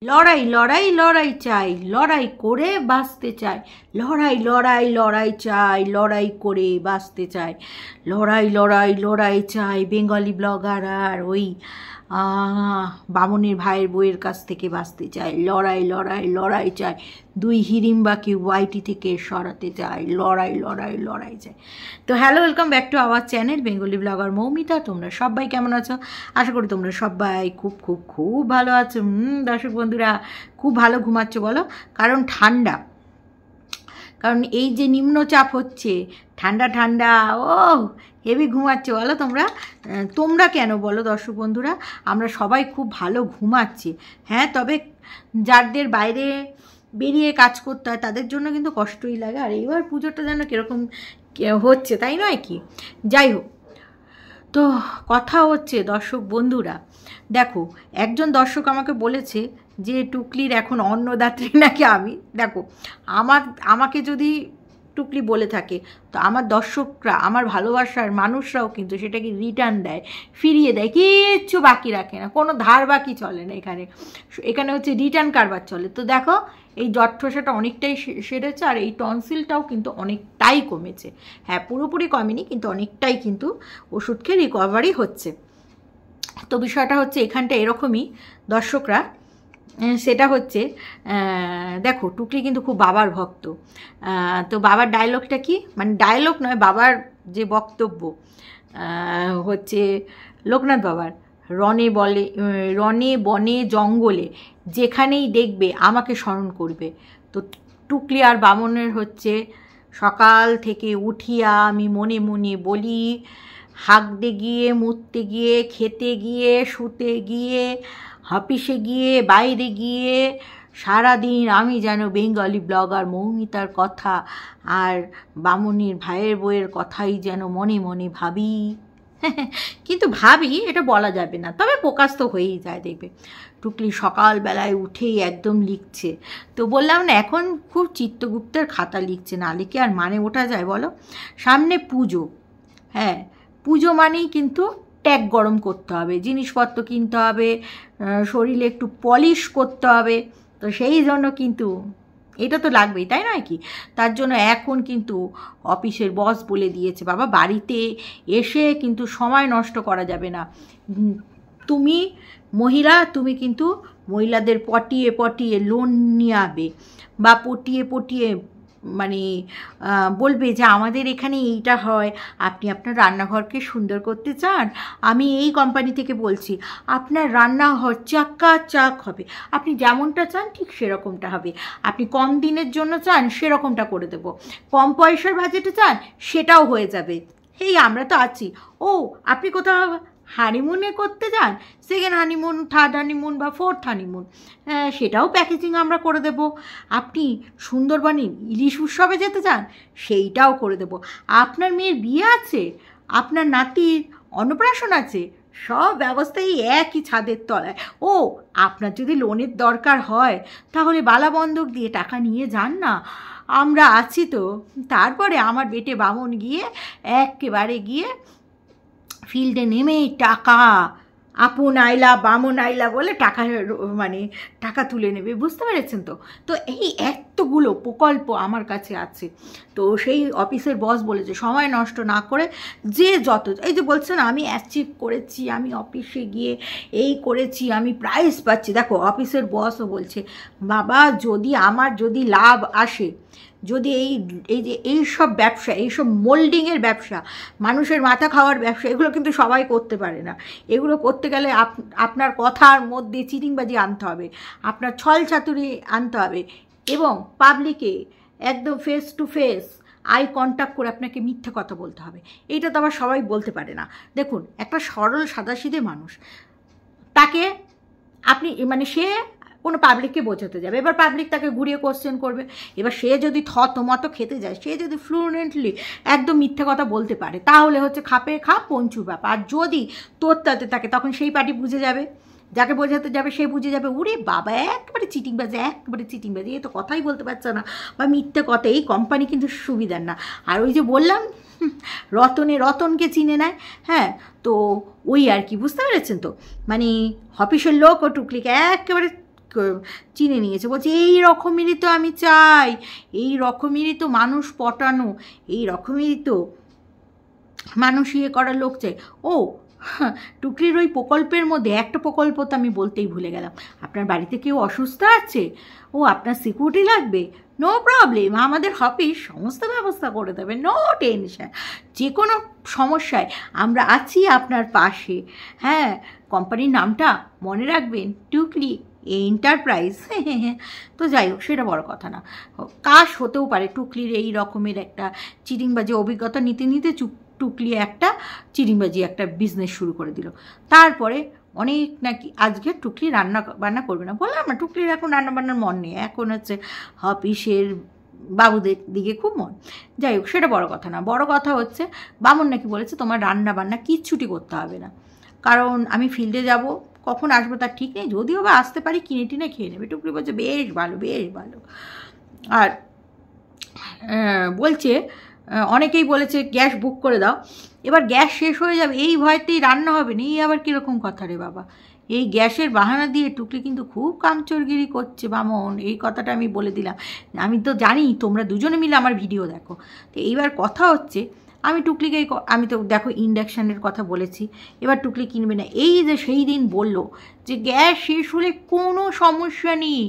লড়াই লড়াই লড়াই চাই, লড়াই করে বাঁচতে চাই। লড়াই লড়াই লড়াই চাই, লড়াই করে বাঁচতে চাই। লড়াই লড়াই লড়াই চাই। বেঙ্গলি ব্লগার আর ওই বামনের ভাইয়ের বইয়ের কাছ থেকে বাঁচতে চাই। লড়াই লড়াই লড়াই চাই। দুই হিড়িম্বাকে ওয়াইটি থেকে সরাতে চাই। লড়াই লড়াই লড়াই চাই। তো hello, welcome back to our channel Bengali blogger Moumita. তোমরা সবাই কেমন আছো? আশা করি তোমরা সবাই খুব খুব খুব ভালো আছো। দর্শক বন্ধুরা, খুব ভালো ঘুমাচ্ছ বলো, কারণ ঠান্ডা, কারণ এই যে নিম্নচাপ হচ্ছে, ঠান্ডা ঠান্ডা, ও হেভি ঘুমাচ্ছে বলো তোমরা। তোমরা কেন বলো দর্শক বন্ধুরা, আমরা সবাই খুব ভালো ঘুমাচ্ছি। হ্যাঁ, তবে যাদের বাইরে বেরিয়ে কাজ করতে হয় তাদের জন্য কিন্তু কষ্টই লাগে। আর এইবার পুজোটা যেন কীরকম হচ্ছে, তাই নয় কি? যাই হোক, তো কথা হচ্ছে দর্শক বন্ধুরা, দেখো একজন দর্শক আমাকে বলেছে যে টুকলির এখন অন্নদাত্রী নাকি আমি। দেখো, আমাকে যদি টুকলি বলে থাকে তো আমার দর্শকরা, আমার ভালোবাসার মানুষরাও কিন্তু সেটাকে রিটার্ন দেয়, ফিরিয়ে দেয়, কিচ্ছু বাকি রাখে না, কোনো ধার বাকি চলে না। এখানে হচ্ছে রিটার্ন কারবার চলে। তো দেখো, এই জট্ঠসাটা অনেকটাই সেরেছে, আর এই টনসিলটাও কিন্তু অনেকটাই কমেছে। হ্যাঁ, পুরোপুরি কমেনি, কিন্তু অনেকটাই কিন্তু ওষুধ খেয়ে রিকভারি হচ্ছে। তো বিষয়টা হচ্ছে এখানটা এরকমই দর্শকরা, সেটা হচ্ছে দেখো টুকলি কিন্তু খুব বাবার ভক্ত। তো বাবার ডায়লগটা কি, মানে ডায়লগ নয়, বাবার যে বক্তব্য হচ্ছে লোকনাথ বাবার, রনে বনে জঙ্গলে যেখানেই দেখবে আমাকে স্মরণ করবে। তো টুকলি আর বামনের হচ্ছে সকাল থেকে উঠিয়া আমি মনে মনে বলি, হাঁকতে গিয়ে, মুততে গিয়ে, খেতে গিয়ে, শুতে গিয়ে, অফিসে গিয়ে, বাইরে গিয়ে, সারাদিন আমি যেন বেঙ্গলি ব্লগার মৌমিতার কথা আর বামুনির ভাইয়ের বইয়ের কথাই যেন মনে মনে ভাবি। কিন্তু ভাবি এটা বলা যাবে না, তবে প্রকাশ তো হয়েই যায়। দেখবে টুকলি সকালবেলায় উঠেই একদম লিখছে। তো বললাম না, এখন খুব চিত্তগুপ্তের খাতা লিখছে, না লিখে আর মানে ওঠা যায় বলো? সামনে পুজো, হ্যাঁ, পুজো মানেই কিন্তু ট্যাগ গরম করতে হবে, জিনিসপত্র কিনতে হবে, শরীরে একটু পলিশ করতে হবে। তো সেই জন্য কিন্তু এটা তো লাগবেই, তাই নয় কি? তার জন্য এখন কিন্তু অফিসের বস বলে দিয়েছে, বাবা বাড়িতে এসে কিন্তু সময় নষ্ট করা যাবে না। তুমি মহিলা, তুমি কিন্তু মহিলাদের পটিয়ে পটিয়ে লোন নিয়ে আবে, বা পটিয়ে পটিয়ে মানে বলবে যে আমাদের এখানে এইটা হয়, আপনি আপনার রান্নাঘরকে সুন্দর করতে চান, আমি এই কোম্পানি থেকে বলছি, আপনার রান্নাঘর চাকাচাক হবে, আপনি যেমনটা চান ঠিক সেরকমটা হবে, আপনি কম দিনের জন্য চান সেরকমটা করে দেবো, কম পয়সার বাজেটে চান সেটাও হয়ে যাবে। এই আমরা তো আছি। ও, আপনি কোথাও হানিমুনে করতে যান, সেকেন্ড হানিমুন, থার্ড হানিমুন বা ফোর্থ হানিমুন, সেটাও প্যাকেজিং আমরা করে দেব। আপনি সুন্দরবনে ইলিশ উৎসবে যেতে চান, সেইটাও করে দেব। আপনার মেয়ের বিয়ে আছে, আপনার নাতির অন্নপ্রাশন আছে, সব ব্যবস্থাই একই ছাদের তলায়। ও, আপনার যদি লোনের দরকার হয় তাহলে বালা বন্ধক দিয়ে টাকা নিয়ে যান না, আমরা আছি তো। তারপরে আমার বেটে বামন গিয়ে একেবারে গিয়ে ফিল্ডে নেমেই টাকা, আপন আইলা বামন আইলা বলে টাকা, মানে টাকা তুলে নেবে, বুঝতে পেরেছেন তো? তো এই এতগুলো প্রকল্প আমার কাছে আছে। তো সেই অফিসের বস বলেছে সময় নষ্ট না করে যে যত, এই যে বলছেন আমি অ্যাচিভ করেছি, আমি অফিসে গিয়ে এই করেছি, আমি প্রাইজ পাচ্ছি। দেখো অফিসের বসও বলছে, বাবা যদি লাভ আসে, যদি এই যে এইসব ব্যবসা, এইসব মোল্ডিংয়ের ব্যবসা, মানুষের মাথা খাওয়ার ব্যবসা, এগুলো কিন্তু সবাই করতে পারে না। এগুলো করতে গেলে আপনার কথার মধ্যে চিটিংবাজি আনতে হবে, আপনার ছল চাতুরি আনতে হবে, এবং পাবলিকে একদম face to face eye contact করে আপনাকে মিথ্যে কথা বলতে হবে। এইটা তো আবার সবাই বলতে পারে না। দেখুন, একটা সরল সাদাসিধে মানুষ, তাকে আপনি মানে সে কোনো পাবলিককে বোঝাতে যাবে, এবার পাবলিক তাকে ঘুরিয়ে কোশ্চেন করবে। এবার সে যদি থতমত খেতে যায়, সে যদি ফ্লুয়েন্টলি একদম মিথ্যে কথা বলতে পারে, তাহলে হচ্ছে খাপে খাপ পঞ্চুর ব্যাপার। আর যদি তোরতাতে থাকে, তখন সেই পার্টি বুঝে যাবে, যাকে বোঝাতে যাবে সে বুঝে যাবে, ওরে বাবা একেবারে চিটিংবাজি, একেবারে চিটিংবাজি, এ তো কথাই বলতে পারছে না, বা মিথ্যে কথা। এই কোম্পানি কিন্তু সুবিধার না। আর ওই যে বললাম রতনকে চিনে নেয়, হ্যাঁ, তো ওই আর কি, বুঝতে পেরেছেন তো? মানে অফিসের লোক ও টুকলিকে একেবারে চিনে নিয়েছে, বলছে এই রকমেরই তো আমি চাই, এই রকমেরই তো মানুষ পটানো, এই রকমেরই তো মানুষ ইয়ে করার লোক চাই। ও টুকলির ওই প্রকল্পের মধ্যে একটা প্রকল্প তো আমি বলতেই ভুলে গেলাম, আপনার বাড়িতে কেউ অসুস্থ আছে, ও আপনার সিকিউরিটি লাগবে, নো প্রবলেম, আমাদের অফিস সমস্ত ব্যবস্থা করে দেবে, নো টেনশন, যে কোনো সমস্যায় আমরা আছি আপনার পাশে। হ্যাঁ, কোম্পানির নামটা মনে রাখবেন, টুকলি এন্টারপ্রাইজ। তো যাই হোক, সেটা বড় কথা না, কাশ হতেও পারে টুকলির এই রকমের একটা চিটিংবাজি অভিজ্ঞতা নিতে নিতে টুকলি একটা চিটিংবাজি একটা বিজনেস শুরু করে দিল। তারপরে অনেক নাকি আজকে টুকলি রান্না বান্না করবে না, বললাম না টুকলির এখন রান্না বান্নার মন নেই, এখন হচ্ছে অফিসের বাবুদের দিকে খুব মন। যাই হোক, সেটা বড় কথা না, বড় কথা হচ্ছে বামন নাকি বলেছে তোমার রান্না বান্না কিচ্ছুটি করতে হবে না, কারণ আমি ফিল্ডে যাব, কখন আসবো তার ঠিক নেই, যদিও বা আসতে পারি কিনে টিনে খেয়ে নেবে। টুকলি বলছে বেশ ভালো বেশ ভালো। আর বলছে অনেকেই বলেছে গ্যাস বুক করে দাও, এবার গ্যাস শেষ হয়ে যাবে এই ভয়তেই রান্না হবে না, এই আবার কীরকম কথা রে বাবা, এই গ্যাসের বাহানা দিয়ে টুকলি কিন্তু খুব কামচোরগিরি করছে বামন, এই কথাটা আমি বলে দিলাম। আমি তো জানি তোমরা দুজনে মিলে আমার ভিডিও দেখো, তো এইবার কথা হচ্ছে আমি টুকলিকে আমি তো দেখো ইন্ডাকশানের কথা বলেছি, এবার টুকলি কিনবে না। এই যে সেই দিন বলল যে গ্যাস শেষ হলে কোনো সমস্যা নেই,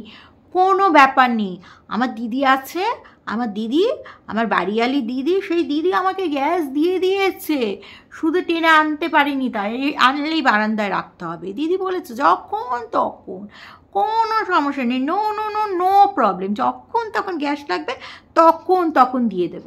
কোনো ব্যাপার নেই, আমার দিদি আছে, আমার দিদি, আমার বাড়িয়ালি দিদি, সেই দিদি আমাকে গ্যাস দিয়ে দিয়েছে, শুধু টেনে আনতে পারিনি, তাই আনলেই বারান্দায় রাখতে হবে, দিদি বলেছে যখন তখন কোনো সমস্যা নেই, no no no no problem, যখন তখন গ্যাস লাগবে তখন তখন দিয়ে দেব।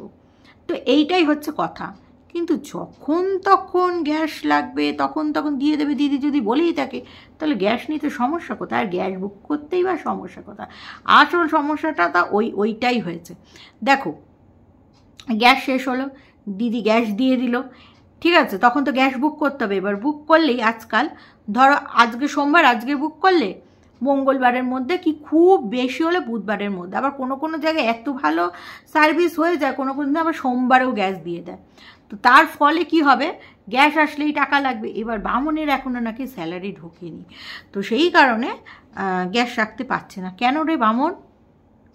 তো এইটাই হচ্ছে কথা, কিন্তু যখন তখন গ্যাস লাগবে তখন তখন দিয়ে দেবে দিদি যদি বলেই থাকে, তাহলে গ্যাস নিতে সমস্যা কোথায়, আর গ্যাস বুক করতেই বা সমস্যা কোথায়? আসল সমস্যাটা তা ওইটাই হয়েছে। দেখো গ্যাস শেষ হলো, দিদি গ্যাস দিয়ে দিল, ঠিক আছে, তখন তো গ্যাস বুক করতে হবে, এবার বুক করলেই আজকাল ধরো আজকে সোমবার, আজকে বুক করলে মঙ্গলবারের মধ্যে কি খুব বেশি হলে বুধবারের মধ্যে, আবার কোনো কোনো জায়গায় এত ভালো সার্ভিস হয়ে যায়, কোনো কোনো দিন আবার সোমবারেও গ্যাস দিয়ে দেয়। তো তার ফলে কি হবে, গ্যাস আসলেই টাকা লাগবে। এবার বামনের এখনও নাকি স্যালারি ঢোকেনি, তো সেই কারণে গ্যাস রাখতে পারছে না। কেন রে বামন?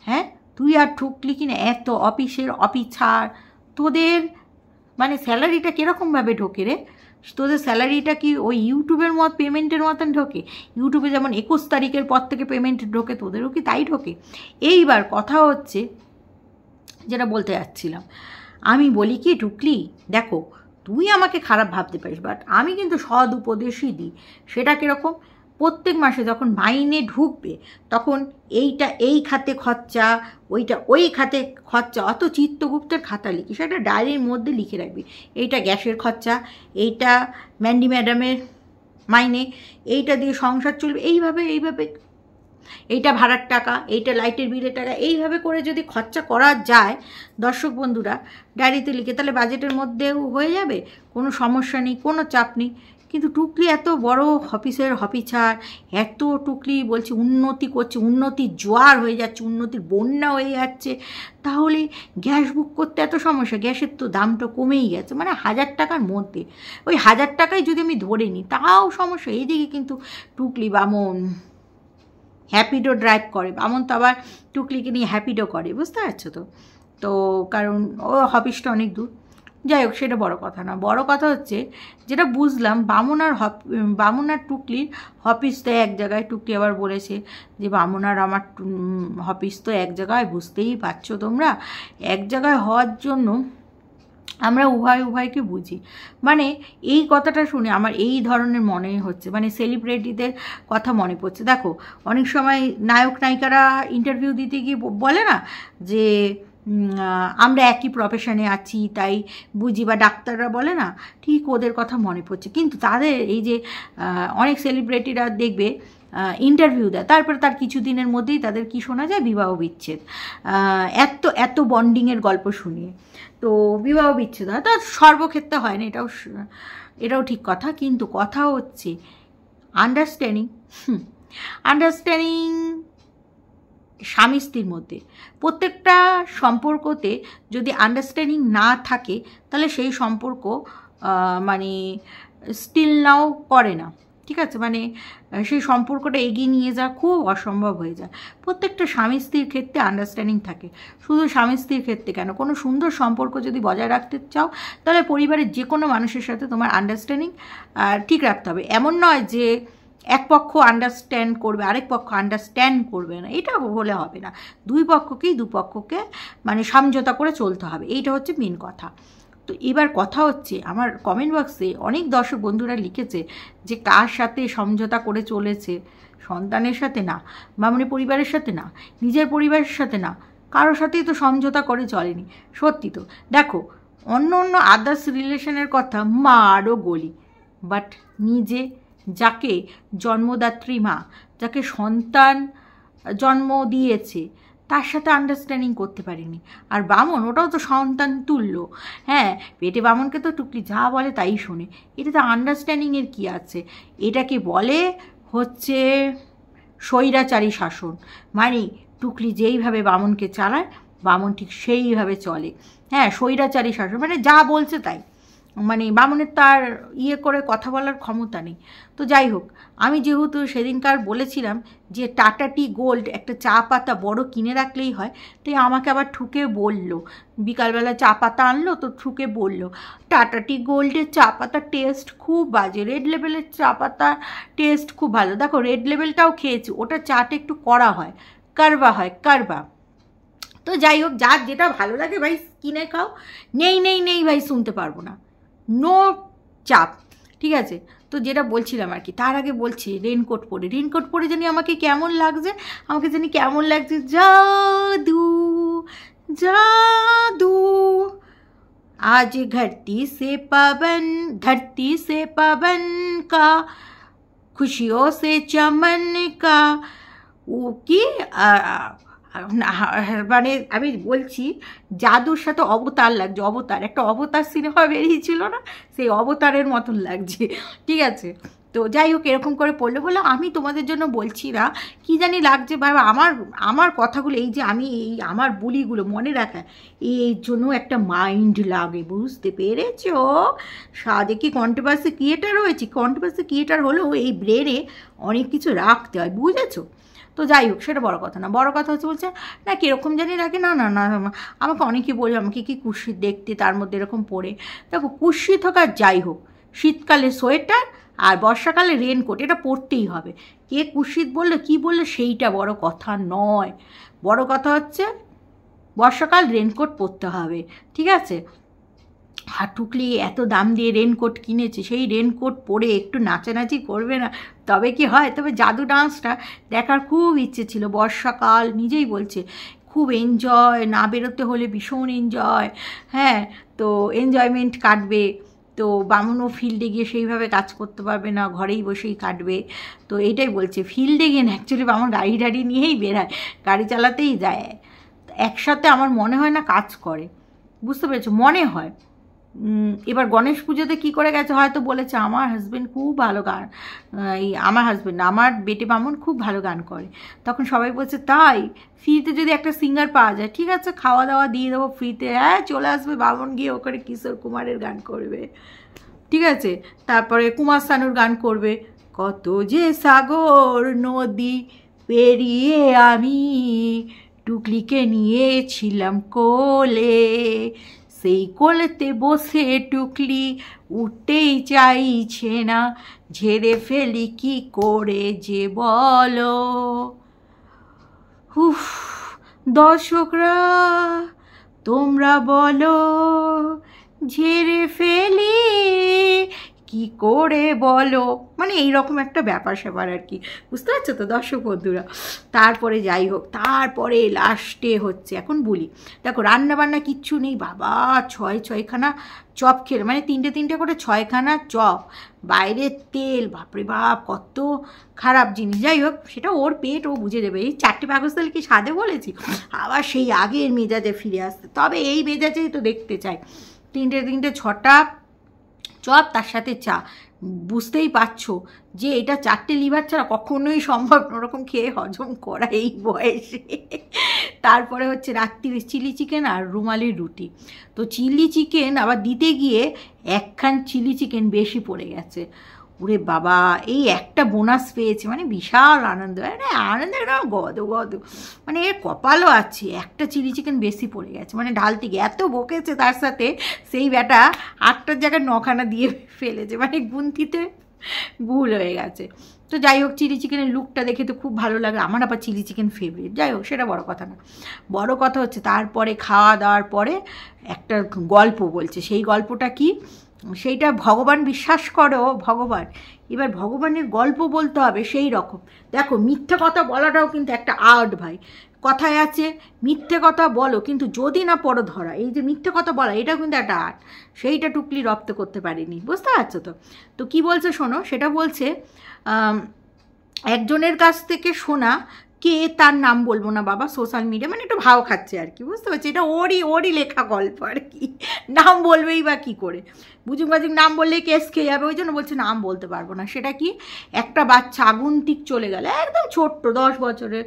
হ্যাঁ, তুই আর ঠুকলি কিনা এত অফিসের অফিস ছাড়, তোদের মানে স্যালারিটা কীরকমভাবে ঢোকে রে? তোদের স্যালারিটা কি ওই ইউটিউবের পেমেন্টের মতন ঢোকে? ইউটিউবে যেমন 21 তারিখের পর থেকে পেমেন্ট ঢোকে, তোদেরও কি তাই ঢোকে? এইবার কথা হচ্ছে যেটা বলতে যাচ্ছিলাম, আমি বলি কি টুকলি, দেখো তুই আমাকে খারাপ ভাবতে পারিস, বাট আমি কিন্তু সৎ উপদেশই দিই। সেটা কীরকম? প্রত্যেক মাসে যখন মাইনে ঢুকবে তখন এইটা এই খাতে খরচা, ওইটা ওই খাতে খরচা, অত চিত্তগুপ্তের খাতা লিখি, সেটা ডায়েরির মধ্যে লিখে রাখবি, এইটা গ্যাসের খরচা, এইটা ম্যান্ডি ম্যাডামের মাইনে, এইটা দিয়ে সংসার চলবে, এইভাবে এইভাবে, এইটা ভাড়ার টাকা, এইটা লাইটের বিলের টাকা, এইভাবে করে যদি খরচা করা যায় দর্শক বন্ধুরা ডায়েরিতে লিখে, তাহলে বাজেটের মধ্যেও হয়ে যাবে, কোনো সমস্যা নেই, কোনো চাপ নেই। কিন্তু টুকলি এত বড় অফিসের অফিসার, এত টুকলি বলছে উন্নতি করছে, উন্নতির জোয়ার হয়ে যাচ্ছে, উন্নতির বন্যা হয়ে যাচ্ছে, তাহলে গ্যাস বুক করতে এত সমস্যা? গ্যাসের তো দামটা কমেই গেছে, মানে 1000 টাকার মধ্যে, ওই 1000 টাকায় যদি আমি ধরে নিই তাও সমস্যা। এইদিকে কিন্তু টুকলি বামন হ্যাপিডো ড্রাইভ করে, বামন তো আবার টুকলিকে নিয়ে হ্যাপিডো করে, বুঝতে পারছো তো? তো কারণ ও অফিসটা অনেক দূর। যাই হোক, সেটা বড় কথা না, বড় কথা হচ্ছে যেটা বুঝলাম বামন আর টুকলির অফিস তো এক জায়গায়। টুকলি আবার বলেছে যে বামন আর আমার অফিস তো এক জায়গায়, বুঝতেই পারছো তোমরা, এক জায়গায় হওয়ার জন্য আমরা উভয়কে বুঝি। মানে এই কথাটা শুনে আমার এই ধরনের মনে হচ্ছে, মানে সেলিব্রিটিদের কথা মনে পড়ছে। দেখো অনেক সময় নায়ক নায়িকারা ইন্টারভিউ দিতে গিয়ে বলে না যে আমরা একই প্রফেশনে আছি তাই বুঝি, বা ডাক্তাররা বলে না, ঠিক ওদের কথা মনে পড়ছে। কিন্তু তাদের এই যে অনেক সেলিব্রিটিরা দেখবে ইন্টারভিউ দেয়, তারপরে তার কিছুদিনের মধ্যেই তাদের কি শোনা যায়, বিবাহ বিচ্ছেদ, এত বন্ডিংয়ের গল্প শুনিয়ে তো বিবাহ বিচ্ছেদ হয়। তার সর্বক্ষেত্রে হয় না, এটাও ঠিক কথা। কিন্তু কথা হচ্ছে আন্ডারস্ট্যান্ডিং স্বামী স্ত্রীর মধ্যে, প্রত্যেকটা সম্পর্কতে যদি আন্ডারস্ট্যান্ডিং না থাকে তাহলে সেই সম্পর্ক মানে স্টিল নাও করে না। ঠিক আছে, মানে সেই সম্পর্কটা এগিয়ে নিয়ে যাওয়া খুব অসম্ভব হয়ে যায়। প্রত্যেকটা স্বামী স্ত্রীর ক্ষেত্রে আন্ডারস্ট্যান্ডিং থাকে, শুধু স্বামী স্ত্রীর ক্ষেত্রে কেন, কোনো সুন্দর সম্পর্ক যদি বজায় রাখতে চাও তাহলে পরিবারের যে কোনো মানুষের সাথে তোমার আন্ডারস্ট্যান্ডিং ঠিক রাখতে হবে। এমন নয় যে এক পক্ষ আন্ডারস্ট্যান্ড করবে আরেক পক্ষ আন্ডারস্ট্যান্ড করবে না, এটা হলে হবে না। দুপক্ষকে মানে সমঝোতা করে চলতে হবে, এইটা হচ্ছে মেন কথা। তো এবার কথা হচ্ছে, আমার কমেন্ট বক্সে অনেক দর্শক বন্ধুরা লিখেছে যে কার সাথে সমঝোতা করে চলেছে, সন্তানের সাথে না, মামনি পরিবারের সাথে না, নিজের পরিবারের সাথে না, কারোর সাথেই তো সমঝোতা করে চলেনি। সত্যি তো, দেখো অন্য আদার্স রিলেশনের কথা মা আরও গলি, বাট নিজে যাকে জন্মদাত্রী মা, যাকে সন্তান জন্ম দিয়েছে, তার সাথে আন্ডারস্ট্যান্ডিং করতে পারিনি। আর বামন, ওটাও তো সন্তান তুল্য, হ্যাঁ, পেটে বামনকে তো টুকলি যা বলে তাই শোনে, এটাতে আন্ডারস্ট্যান্ডিংয়ের কী আছে? এটাকে বলে হচ্ছে স্বৈরাচারী শাসন, মানে টুকলি যেইভাবে বামনকে চালায় বামন ঠিক সেইভাবে চলে। হ্যাঁ, স্বৈরাচারী শাসন মানে যা বলছে তাই, মানে বামনের তার করে কথা বলার ক্ষমতা নেই। তো যাই হোক, আমি যেহেতু সেদিনকার বলেছিলাম যে টাটা টি গোল্ড একটা চা পাতা বড় কিনে রাখলেই হয়, তাই আমাকে আবার ঠুকে বলল, বিকালবেলা চা পাতা আনলো তো ঠুকে বলল টাটা টি গোল্ডের চা পাতার টেস্ট খুব বাজে, রেড লেবেলের চা পাতার টেস্ট খুব ভালো। দেখো রেড লেবেলটাও খেয়েছি, ওটা চাটা একটু কড়া হয়, কারবা। তো যাই হোক, যার যেটা ভালো লাগে ভাই কিনে খাও, নেই ভাই শুনতে পারবো না, নো চাপ, ঠিক আছে। তো যেটা বলছিলাম আর কি, তার আগে বলছি রেনকোট পরে জানি আমাকে কেমন লাগছে, জাদু জাদু आज धरती से पवन का खुशियों से चमन का ও কি মানে আমি বলছি জাদুর সাথে অবতার লাগছে, একটা অবতার সিনেমা বেরিয়েছিল না, সেই অবতারের মতন লাগছে, ঠিক আছে। তো যাই হোক, এরকম করে পড়লে বলে আমি তোমাদের জন্য বলছি না, কি জানি লাগছে বাবা, আমার কথাগুলো এই যে আমি এই আমার বুলিগুলো মনে রাখা, এর জন্য একটা মাইন্ড লাগে, বুঝতে পেরেছো? সাদে কি কন্ট্রোভার্সি ক্রিয়েটার হয়েছে, কন্ট্রোভার্সি ক্রিয়েটার হলেও এই ব্রেনে অনেক কিছু রাখতে হয়, বুঝেছো? তো যাই হোক, সেটা বড় কথা না, বড় কথা হচ্ছে বলছে না কীরকম জানি লাগে, না আমাকে অনেকে বলে আমাকে কি কুৎসিত দেখতে, তার মধ্যে এরকম পরে। দেখো কুৎসিত হোক আর যাই হোক, শীতকালে সোয়েটার আর বর্ষাকালে রেনকোট এটা পরতেই হবে। কে কুৎসিত বললে কি বললে সেইটা বড় কথা নয়, বড় কথা হচ্ছে বর্ষাকাল রেনকোট পরতে হবে, ঠিক আছে। আর টুকলি এত দাম দিয়ে রেনকোট কিনেছে, সেই রেনকোট পরে একটু নাচানাচি করবে না, তবে কি হয়? তবে জাদু ডান্সটা দেখার খুব ইচ্ছে ছিল, বর্ষাকাল নিজেই বলছে খুব এনজয়, না বেরোতে হলে ভীষণ এনজয়, হ্যাঁ, তো এনজয়মেন্ট কাটবে। তো বামনও ফিল্ডে গিয়ে সেইভাবে কাজ করতে পারবে না, ঘরেই বসেই কাটবে। তো এইটাই বলছে, ফিল্ডে গিয়ে না, অ্যাকচুয়ালি বামন গাড়ি নিয়েই বেরায়, গাড়ি চালাতেই যায়, একসাথে আমার মনে হয় না কাজ করে, বুঝতে পেরেছো? মনে হয়। এবার গণেশ পুজোতে কী করে গেছে হয়তো বলেছে আমার হাজব্যান্ড খুব ভালো গান, আমার বেটে বামন খুব ভালো গান করে, তখন সবাই বলছে তাই, ফ্রিতে যদি একটা সিঙ্গার পাওয়া যায়, ঠিক আছে খাওয়া দাওয়া দিয়ে দেবো ফ্রিতে, হ্যাঁ চলে আসবে বামন, গিয়ে ওখানে কিশোর কুমারের গান করবে, ঠিক আছে, তারপরে কুমার শানুর গান করবে, কত যে সাগর নদী পেরিয়ে আমি টুকলিকে নিয়েছিলাম কোলে, সেই কোলেতে বসে টুকলি উঠতেই চাইছে না, ঝেড়ে ফেলি কি করে যে বলো। উফ, দর্শকরা তোমরা বলো ঝেড়ে ফেলি কি করে বলো, মানে এইরকম একটা ব্যাপার স্যাপার আর কি, বুঝতে পারছো তো দর্শক বন্ধুরা। তারপরে যাই হোক, তারপরে লাস্টে হচ্ছে এখন বলি, দেখো রান্নাবান্না কিচ্ছু নেই, বাবা ছয়খানা চপ খেলে, মানে তিনটে করে 6খানা চপ, বাইরের তেল, বাপরে বাপ কত খারাপ জিনিস। যাই হোক, সেটা ওর পেট, ও বুঝে দেবে। এই 4টে পাকস্থলী কি সাধে বলেছি, আবার সেই আগের মেজাজে ফিরে আসতে, তবে এই মেজাজেই তো দেখতে চাই, 6টা চপ তার সাথে চা, বুঝতেই পারছো যে এটা 4টে লিভার ছাড়া কখনোই সম্ভব ওরকম খেয়ে হজম করা এই বয়সে। তারপরে হচ্ছে রাত্রির চিলি চিকেন আর রুমালি রুটি। তো চিলি চিকেন আবার দিতে গিয়ে একখান চিলি চিকেন বেশি পড়ে গেছে, ওরে বাবা, এই একটা বোনাস পেয়েছে মানে বিশাল আনন্দ, আনন্দ একদম গদ গদ, মানে এর কপালও আছে, একটা চিলি চিকেন বেশি পড়ে গেছে, মানে ঢালতে গিয়ে এত বকেছে তার সাথে, সেই ব্যাটা 8টার জায়গায় 9খানা দিয়ে ফেলেছে, মানে গুনতিতে ভুল হয়ে গেছে। তো যাই হোক, চিলি চিকেনের লুকটা দেখে তো খুব ভালো লাগে, আমার আবার চিলি চিকেন ফেভারিট। যাই হোক, সেটা বড় কথা না, বড় কথা হচ্ছে তারপরে খাওয়া দাওয়ার পরে একটা গল্প বলছে। সেই গল্পটা কি, সেইটা ভগবান, বিশ্বাস করো ভগবান, এবার ভগবানের গল্প বলতে হবে সেই রকম। দেখো, মিথ্যে কথা বলাটাও কিন্তু একটা আর্ট ভাই, কথায় আছে মিথ্যে কথা বলো কিন্তু যদি না পড়ো ধরা, এই যে মিথ্যে কথা বলা এটাও কিন্তু একটা আর্ট, সেইটা টুকলি রপ্ত করতে পারিনি, বুঝতে পারছো তো? তো কী বলছে শোনো, সেটা বলছে একজনের কাছ থেকে শোনা, কে তার নাম বলবো না বাবা, সোশ্যাল মিডিয়া মানে একটু ভাও খাচ্ছে আর কি, বুঝতে পারছি, এটা ওরই লেখা গল্প আর কি, নাম বলবেই বা কী করে, বুঝুক বাজুক, নাম বললে কেস খেয়ে যাবে, ওই জন্য বলছে নাম বলতে পারবো না। সেটা কি, একটা বাচ্চা আগন্তুক চলে গেল, একদম ছোট্ট 10 বছরের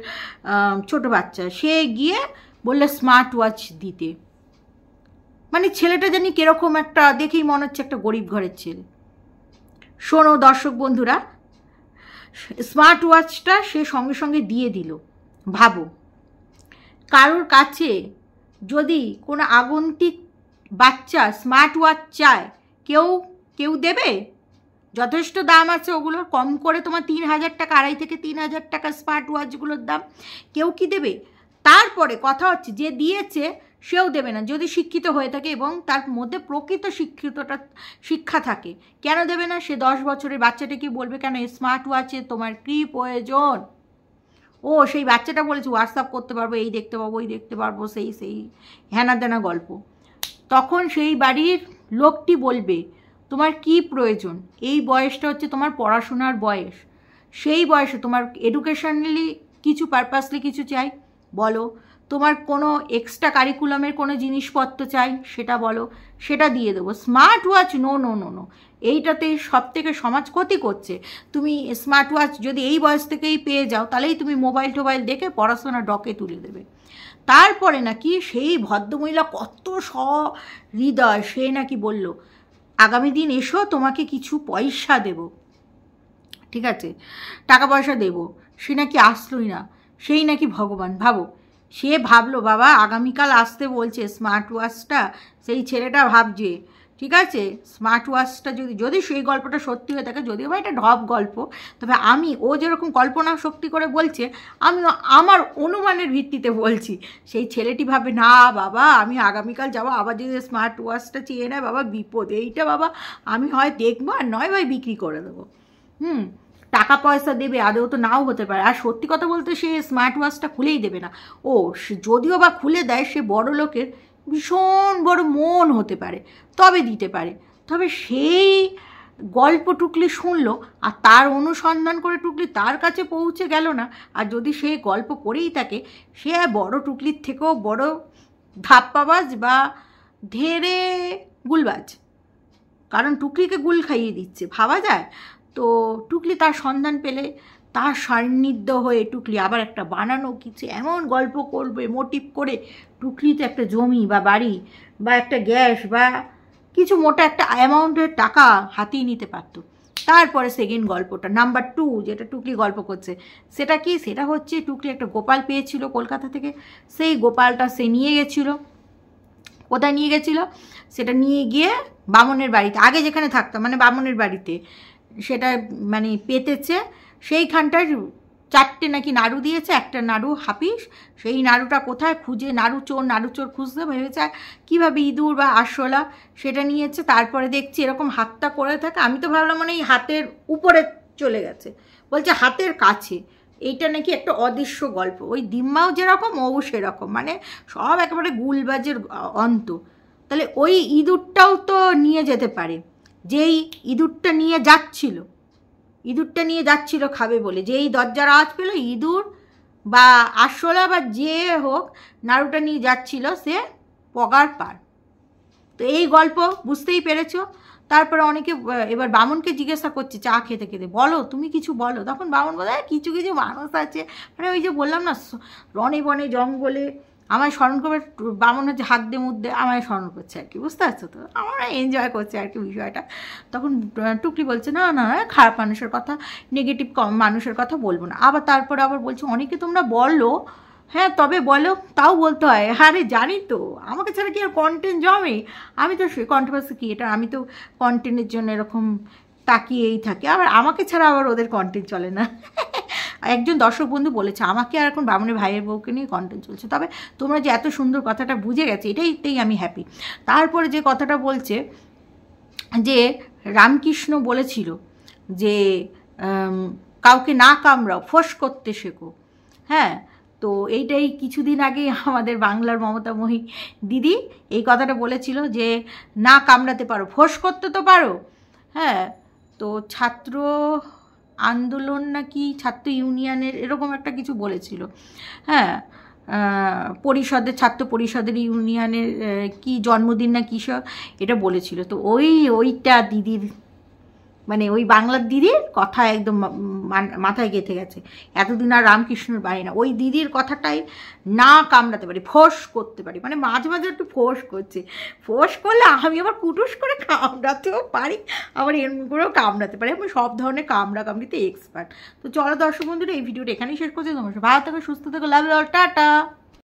ছোট বাচ্চা, সে গিয়ে বললে স্মার্ট ওয়াচ দিতে, মানে ছেলেটা জানি কিরকম একটা, দেখেই মনে হচ্ছে একটা গরিব ঘরের ছেলে। শোনো দর্শক বন্ধুরা, স্মার্ট ওয়াচটা সে সঙ্গে সঙ্গে দিয়ে দিল। ভাবো, কারোর কাছে যদি কোনো আগন্তুক বাচ্চা স্মার্ট ওয়াচ চায়, কেউ দেবে? যথেষ্ট দাম আছে ওগুলোর, কম করে তোমার 3000 টাকা, 2.5 থেকে 3000 টাকা স্মার্ট ওয়াচগুলোর দাম, কেউ কি দেবে? তারপরে কথা হচ্ছে, যে দিয়েছে সেও দেবে না যদি শিক্ষিত হয়ে থাকে এবং তার মধ্যে প্রকৃত শিক্ষা থাকে। কেন দেবে না? সে 10 বছরের বাচ্চাটাকে বলবে কেন স্মার্ট ওয়াচে তোমার কী প্রয়োজন? ও সেই বাচ্চাটা বলেছে হোয়াটসঅ্যাপ করতে পারবো, এই দেখতে পাবো, ওই দেখতে পারবো, সেই হেনা দেনা গল্প। তখন সেই বাড়ির লোকটি বলবে তোমার কি প্রয়োজন? এই বয়সটা হচ্ছে তোমার পড়াশোনার বয়স, সেই বয়সে তোমার এডুকেশনালি কিছু পারপাসলি কিছু চাই বলো, তোমার কোনো এক্সট্রা কারিকুলামের কোনো জিনিসপত্র চাই সেটা বলো, সেটা দিয়ে দেবো। Smart watch no no no no, এইটাতে সব থেকে সমাজ ক্ষতি করছে। তুমি স্মার্ট ওয়াচ যদি এই বয়স থেকেই পেয়ে যাও, তাহলেই তুমি মোবাইল টোবাইল দেখে পড়াশোনা ডকে তুলে দেবে। তারপরে নাকি সেই ভদ্রমহিলা কত সহৃদয়, সে নাকি বলল আগামী দিন এসো, তোমাকে কিছু পয়সা দেব, ঠিক আছে, টাকা পয়সা দেব। সে নাকি আসলোই না, সেই নাকি ভগবান। ভাবো, সে ভাবলো বাবা আগামীকাল আসতে বলছে স্মার্ট ওয়াচটা, সেই ছেলেটা ভাবছে ঠিক আছে স্মার্ট ওয়াচটা যদি সেই গল্পটা সত্যি হয়ে থাকে, যদিও বা এটা ঢপ গল্প, তবে ও যেরকম কল্পনা শক্তি করে বলছে, আমি আমার অনুমানের ভিত্তিতে বলছি, সেই ছেলেটি ভাবে না বাবা আমি আগামীকাল যাবো, আবার যদি স্মার্ট ওয়াচটা চেয়ে নেয় বাবা বিপদ, এইটা বাবা আমি হয় দেখবো আর নয় ভাই বিক্রি করে দেবো। টাকা পয়সা দেবে, আদৌ তো নাও হতে পারে। আর সত্যি কথা বলতে সে স্মার্ট ওয়াচটা খুলেই দেবে না, যদিও বা খুলে দেয়, সে বড় লোকের ভীষণ বড় মন হতে পারে, তবে দিতে পারে। তবে সেই গল্প টুকলি শুনলো আর তার অনুসন্ধান করে টুকলি তার কাছে পৌঁছে গেল না, আর যদি সে গল্প করেই থাকে, সে বড় টুকলির থেকেও বড় ধাপ্পাবাজ বা ধেরে গুলবাজ, কারণ টুকলিকে গুল খাইয়ে দিচ্ছে, ভাবা যায়। তো টুকলি তার সন্ধান পেলে, তার সান্নিধ্য হয়ে টুকলি আবার একটা বানানো কিছু এমন গল্প করবে মোটিভ করে, টুকলিতে একটা জমি বা বাড়ি বা একটা গ্যাস বা কিছু মোটা একটা অ্যামাউন্টের টাকা হাতিয়ে নিতে পারতো। তারপরে সেকেন্ড গল্পটা নাম্বার 2 যেটা টুকলি গল্প করছে, সেটা কি? সেটা হচ্ছে টুকলি একটা গোপাল পেয়েছিল কলকাতা থেকে, সেই গোপালটা সে নিয়ে গেছিলো। কোথায় নিয়ে গেছিলো? সেটা নিয়ে গিয়ে বামনের বাড়িতে, আগে যেখানে থাকতাম মানে বামনের বাড়িতে, সেটা মানে পেতেছে। সেইখানটায় 4টে নাকি নাড়ু দিয়েছে, একটা নাড়ু হাফিস, সেই নাড়ুটা কোথায় খুঁজে নাড়ু চোর খুঁজতে ভেবেছে কীভাবে ইঁদুর বা আরশোলা, সেটা নিয়েছে। তারপরে দেখছি এরকম হাতটা করে থাকে, আমি তো ভাবলাম মানে এই হাতের উপরে চলে গেছে, বলছে হাতের কাছে। এইটা নাকি একটা অদৃশ্য গল্প, ওই দিম্মাও যেরকম ও সেরকম, মানে সব একেবারে গুলবাজের অন্ত। তাহলে ওই ইঁদুরটাও তো নিয়ে যেতে পারে, যেই ইঁদুরটা নিয়ে যাচ্ছিল খাবে বলে, যেই দরজার আওয়াজ পেল, ইঁদুর বা আরশোলা বা যে হোক নাড়ুটা নিয়ে যাচ্ছিল, সে পগার পার। তো এই গল্প বুঝতেই পেরেছো। তারপরে অনেকে এবার বামনকে জিজ্ঞাসা করছে চা খেতে খেতে, বলো তুমি কিছু বলো। তখন বামন বলে কিছু কিছু মানুষ আছে, মানে ওই যে বললাম না, রনে বনে জঙ্গলে আমায় স্মরণ করবে, বামন হচ্ছে হাত দিয়ে মুখ দিয়ে আমায় স্মরণ করছে আর কি, বুঝতে পারছো তো, আমরা এনজয় করছে আর কি বিষয়টা। তখন টুকলি বলছে না না খারাপ মানুষের কথা, নেগেটিভ মানুষের কথা বলবো না। আবার তারপরে আবার বলছে অনেকে তোমরা বলো, হ্যাঁ তবে বলো, তাও বলতে হয়। আরে জানি তো, আমাকে ছাড়া কি আর কন্টেন্ট জমে? আমি তো কন্ট্রোভার্সি ক্রিয়েটার, আমি তো কন্টেন্টের জন্য এরকম তাকিয়েই থাকি, আবার আমাকে ছাড়া আবার ওদের কন্টেন্ট চলে না। একজন দর্শক বন্ধু বলেছে আমাকে আর এখন বামুনের ভাইয়ের বউকে নিয়ে কন্টেন্ট চলছে, তবে তোমরা যে এত সুন্দর কথাটা বুঝে গেছে এটাই আমি হ্যাপি। তারপরে যে কথাটা বলছে যে রামকৃষ্ণ বলেছিল যে কাউকে না কামড়াও, ফোঁস করতে শেখো। হ্যাঁ, তো এইটাই কিছুদিন আগে আমাদের বাংলার মমতাময়ী দিদি এই কথাটা বলেছিল যে না কামড়াতে পারো, ফোঁস করতে তো পারো। হ্যাঁ, তো ছাত্র আন্দোলন নাকি ছাত্র ইউনিয়নের এরকম একটা কিছু বলেছিল। হ্যাঁ, পরিষদের ছাত্র পরিষদের ইউনিয়নের কি জন্মদিন না কী সব এটা বলেছিল। তো ওইটা দিদির মানে ওই বাংলার দিদির কথা একদম মাথায় গেঁথে গেছে। এতদিন আর রামকৃষ্ণর বাড়ি না, ওই দিদির কথাটাই না কামড়াতে পারি, ফোঁস করতে পারি, মানে মাঝে মাঝে একটু ফোঁস করছে, ফোঁস করলে আমি আবার কুটুস করে কামড়াতেও পারি, আবার এরকম করেও কামড়াতে পারি, আমি সব ধরনের কামড়াকামড়িতে এক্সপার্ট। তো চলো দর্শক বন্ধুরা, এই ভিডিওটা এখানেই শেষ করছি। তোমার ভালো থাকো, সুস্থ থাকো, লাভ ইউ অল, টাটা।